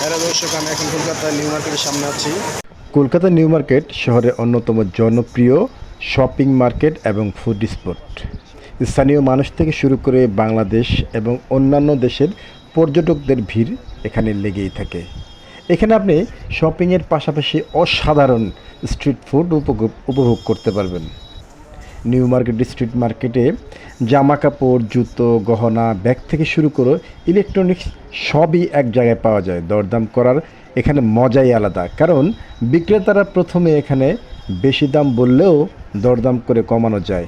Hello দর্শক, আমি এখন কলকাতা নিউ মার্কেটের সামনে আছি। কলকাতা নিউ মার্কেট শহরের অন্যতম জনপ্রিয় শপিং মার্কেট এবং ফুড স্পট। স্থানীয় মানুষ থেকে শুরু করে বাংলাদেশ এবং অন্যান্য দেশের পর্যটকদের ভিড় এখানে লেগেই থাকে। এখানে আপনি শপিংয়ের পাশাপাশি অসাধারণ স্ট্রিট ফুড উপভোগ করতে পারবেন। নিউ মার্কেট স্ট্রিট মার্কেটে জামা কাপড়, জুতো, গহনা, ব্যাগ থেকে শুরু করে ইলেকট্রনিক্স সবই এক জায়গায় পাওয়া যায়। দরদাম করার এখানে মজাই আলাদা, কারণ বিক্রেতারা প্রথমে এখানে বেশি দাম বললেও দরদাম করে কমানো যায়।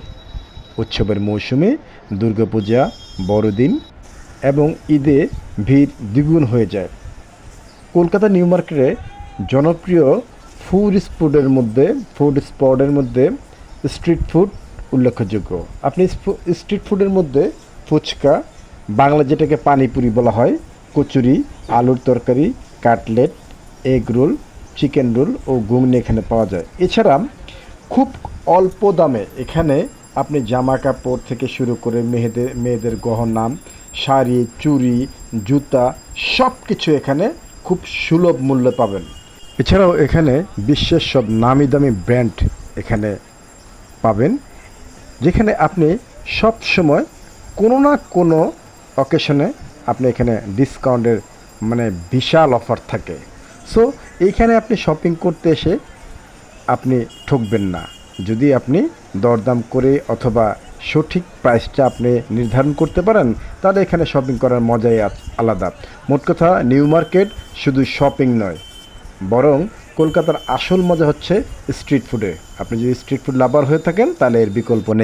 উৎসবের মৌসুমে দুর্গাপূজা, বড়দিন এবং ঈদে ভিড় দ্বিগুণ হয়ে যায়। কলকাতা নিউ মার্কেটে জনপ্রিয় ফুড স্পটের মধ্যে স্ট্রিট ফুড উল্লেখযোগ্য। আপনি স্ট্রিট ফুডের মধ্যে ফুচকা, বাংলা যেটাকে পানিপুরি বলা হয়, কচুরি, আলুর তরকারি, cutlet, egg roll, chicken roll ও ঘুগনি এখানে পাওয়া যায়। এছাড়া খুব অল্প দামে এখানে আপনি জামা কাপড় থেকে শুরু করে মেয়েদের গহনা, শাড়ি, চুড়ি, জুতা সব কিছু এখানে খুব সুলভ মূল্যে পাবেন। এছাড়াও এখানে বিশ্বের সব নামি দামি ব্র্যান্ড এখানে পাবেন, যেখানে আপনি সব সময় কোনো না কোনো অকেশনে আপনি এখানে ডিসকাউন্টের বিশাল অফার থাকে। সো এইখানে আপনি শপিং করতে এসে আপনি ঠকবেন না, যদি আপনি দরদাম করে অথবা সঠিক প্রাইসটা আপনি নির্ধারণ করতে পারেন, তাহলে এখানে শপিং করার মজাই আলাদা। মোট কথা, নিউ মার্কেট শুধু শপিং নয়, বরং কলকাতার আসল মজা হচ্ছে স্ট্রিট ফুডে। আপনি যদি স্ট্রিট ফুড লাভার হয়ে থাকেন, তাহলে এর বিকল্প নেই।